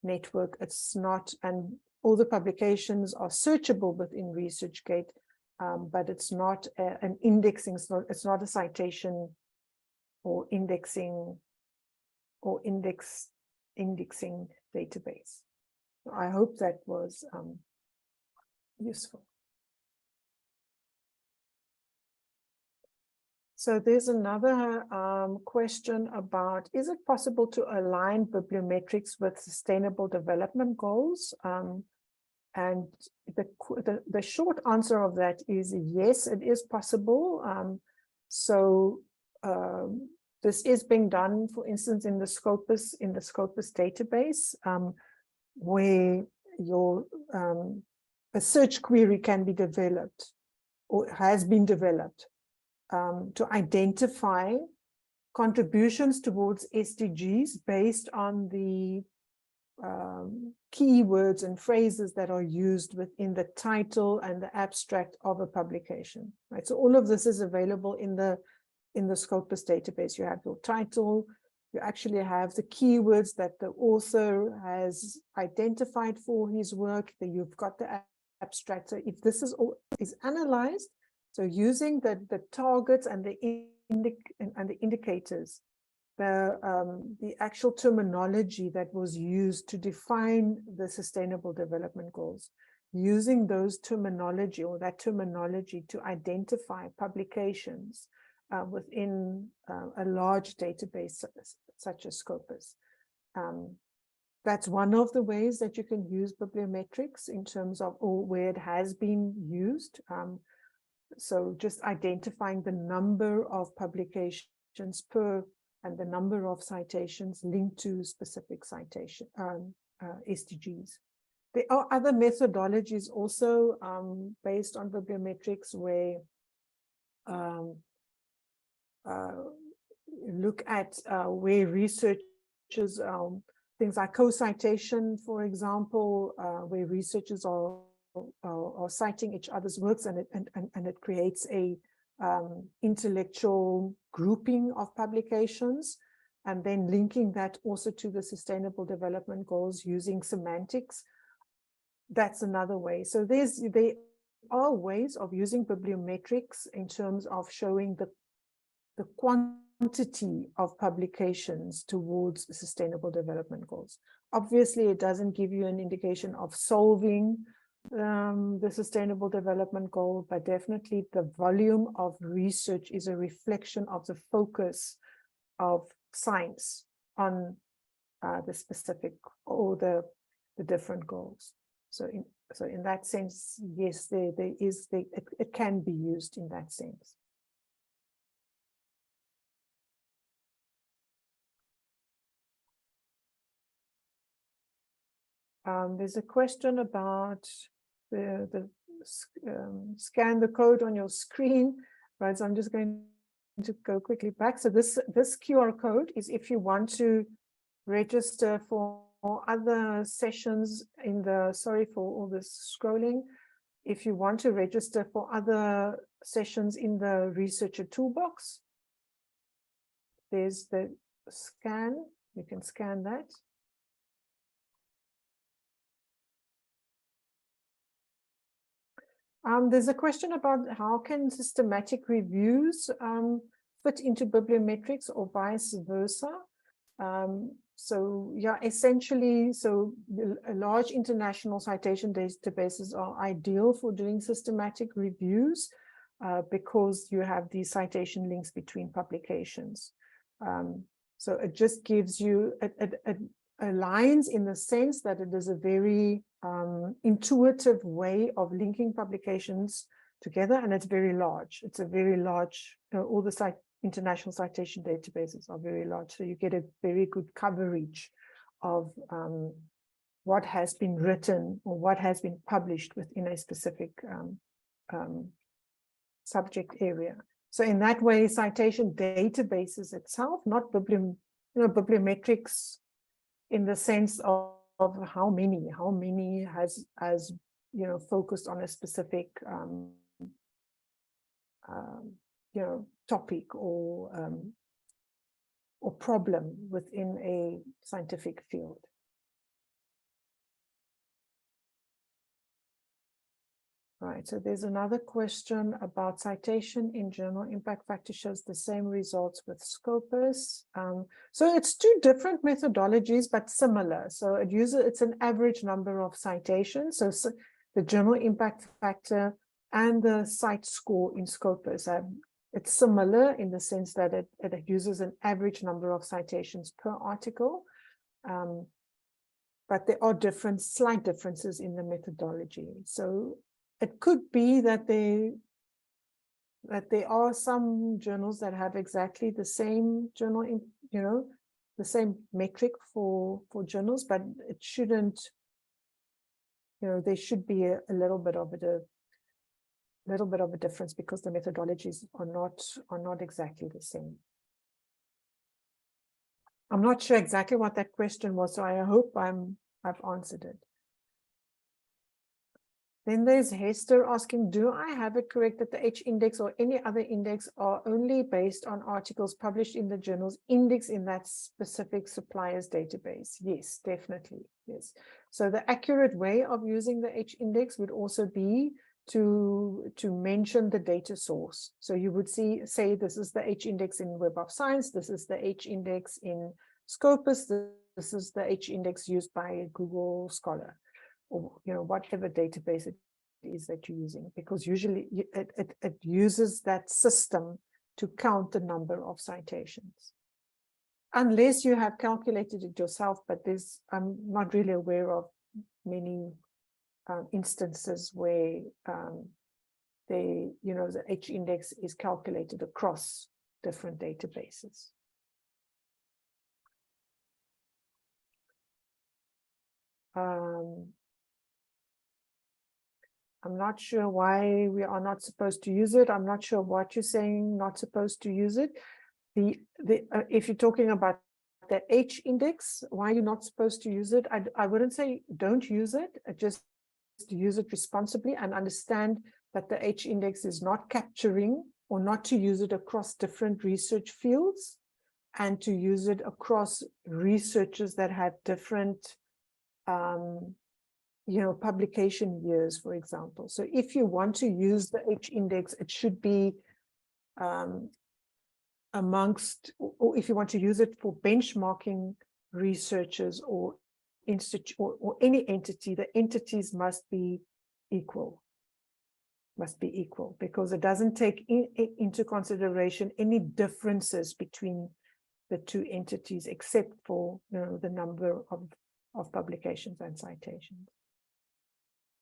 network. It's not, and all the publications are searchable within ResearchGate, but it's not an indexing. It's not a citation or indexing or indexing database. I hope that was useful. So there's another question about, is it possible to align bibliometrics with sustainable development goals? And the short answer of that is yes, it is possible. This is being done, for instance, in the Scopus database, where a search query can be developed or has been developed to identify contributions towards SDGs based on the keywords and phrases that are used within the title and the abstract of a publication. Right, so all of this is available in the Scopus database. You have your title, you actually have the keywords that the author has identified for his work, that you've got the abstract. So if this is analyzed, so using the targets and the indicators, the actual terminology that was used to define the Sustainable Development Goals, using those terminology or that terminology to identify publications within a large database such as Scopus. That's one of the ways that you can use bibliometrics in terms of, or where it has been used. So just identifying the number of publications per and the number of citations linked to specific citation SDGs. There are other methodologies also based on bibliometrics where look at where researchers, things like co-citation, for example, where researchers are citing each other's works, and it creates a intellectual grouping of publications, and then linking that also to the Sustainable Development Goals using semantics. That's another way. So there are ways of using bibliometrics in terms of showing the quantity of publications towards Sustainable Development Goals. Obviously, it doesn't give you an indication of solving the Sustainable Development Goal, but definitely the volume of research is a reflection of the focus of science on the specific or the different goals. So in that sense, yes, it can be used in that sense. There's a question about the scan the code on your screen, right? So I'm just going to go quickly back. So this QR code is if you want to register for other sessions in the, sorry for all this scrolling, if you want to register for other sessions in the researcher toolbox, there's the scan, you can scan that. There's a question about how can systematic reviews fit into bibliometrics or vice versa. So yeah, essentially, so large international citation databases are ideal for doing systematic reviews. because you have these citation links between publications. So it just gives you, it aligns in the sense that it is a very intuitive way of linking publications together, and it's very large. It's a very large, all the international citation databases are very large, so you get a very good coverage of what has been written or what has been published within a specific subject area. So in that way, citation databases itself, not bibliometrics in the sense of how many has focused on a specific topic or problem within a scientific field. Right, so there's another question about citation in journal impact factor shows the same results with Scopus. So it's two different methodologies, but similar. So it's an average number of citations. So the journal impact factor and the cite score in Scopus, it's similar in the sense that it uses an average number of citations per article. But there are slight differences in the methodology. So it could be that there are some journals that have exactly the same journal, the same metric for journals, but it shouldn't, there should be a little bit of a difference because the methodologies are not exactly the same. I'm not sure exactly what that question was, so I hope I've answered it. Then there's Hester asking, do I have it correct that the H index or any other index are only based on articles published in the journal's index in that specific supplier's database? Yes, definitely. Yes. So the accurate way of using the H index would also be to mention the data source. So you would say this is the H index in Web of Science, this is the H index in Scopus, this is the H index used by Google Scholar, or whatever database it is that you're using, because usually it uses that system to count the number of citations. Unless you have calculated it yourself, but I'm not really aware of many instances where the H index is calculated across different databases. I'm not sure why we are not supposed to use it. I'm not sure what you're saying, not supposed to use it. If you're talking about the H index, why you're not supposed to use it, I wouldn't say don't use it, just to use it responsibly and understand that the H index is not capturing, or not to use it across different research fields, and to use it across researchers that have different publication years, for example. So if you want to use the H index, it should be amongst, or if you want to use it for benchmarking researchers or institute or any entity, the entities must be equal, because it doesn't take into consideration any differences between the two entities, except for the number of publications and citations.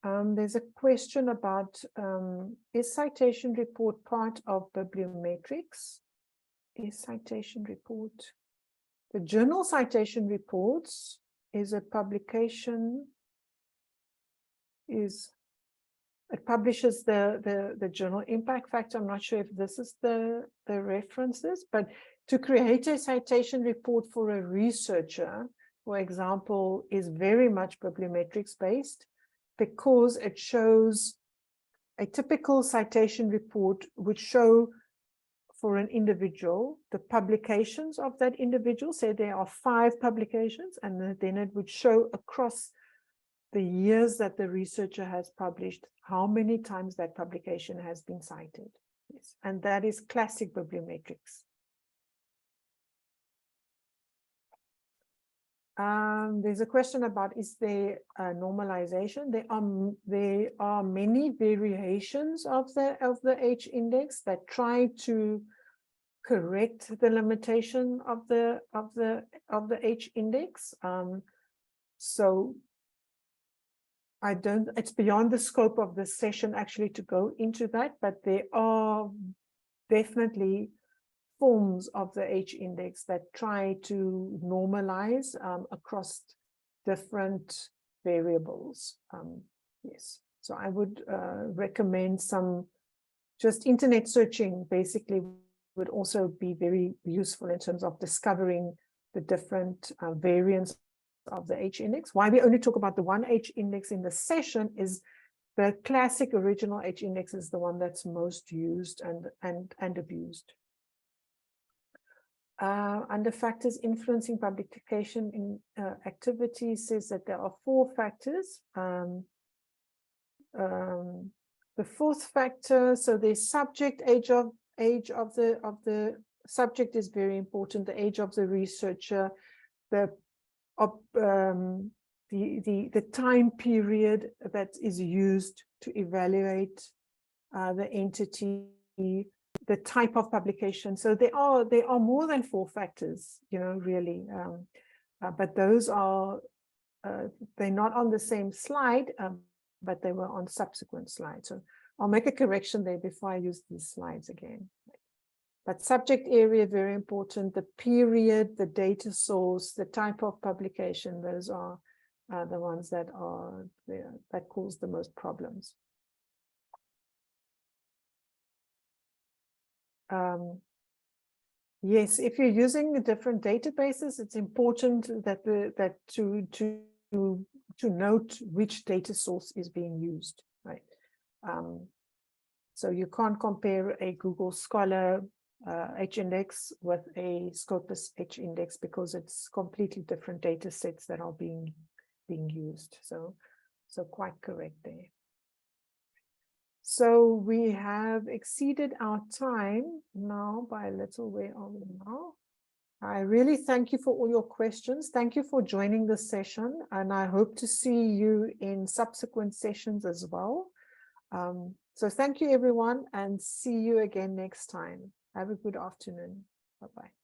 There's a question about, is citation report part of Bibliometrics? Is citation report? The journal citation reports is a publication, it publishes the journal impact factor. I'm not sure if this is the references, but to create a citation report for a researcher, for example, is very much bibliometrics based, because it shows a typical citation report would show for an individual the publications of that individual. Say there are 5 publications, and then it would show across the years that the researcher has published how many times that publication has been cited. Yes. And that is classic bibliometrics. There's a question about, is there normalization? There are many variations of the H index that try to correct the limitation of the H index. So it's beyond the scope of this session actually to go into that, but there are definitely forms of the H index that try to normalize across different variables. Yes, so I would recommend some just internet searching basically would also be very useful in terms of discovering the different variants of the H index. Why we only talk about the one H index in the session is the classic original H index is the one that's most used and abused. Under factors influencing publication in activities says that there are 4 factors. The fourth factor, so the subject, age of the subject is very important. The age of the researcher, the time period that is used to evaluate the entity, the type of publication. So there are more than 4 factors, you know, really, but those are they're not on the same slide, but they were on subsequent slides. So I'll make a correction there before I use these slides again. But subject area, very important. The period, the data source, the type of publication, those are the ones that are there, that cause the most problems. Yes, if you're using the different databases, it's important that to note which data source is being used, right? So you can't compare a Google Scholar H index with a Scopus H index because it's completely different data sets that are being used. So quite correct there. So we have exceeded our time now by a little. Where are we now? I really thank you for all your questions. Thank you for joining the session, and I hope to see you in subsequent sessions as well. So thank you, everyone, and see you again next time. Have a good afternoon. Bye-bye.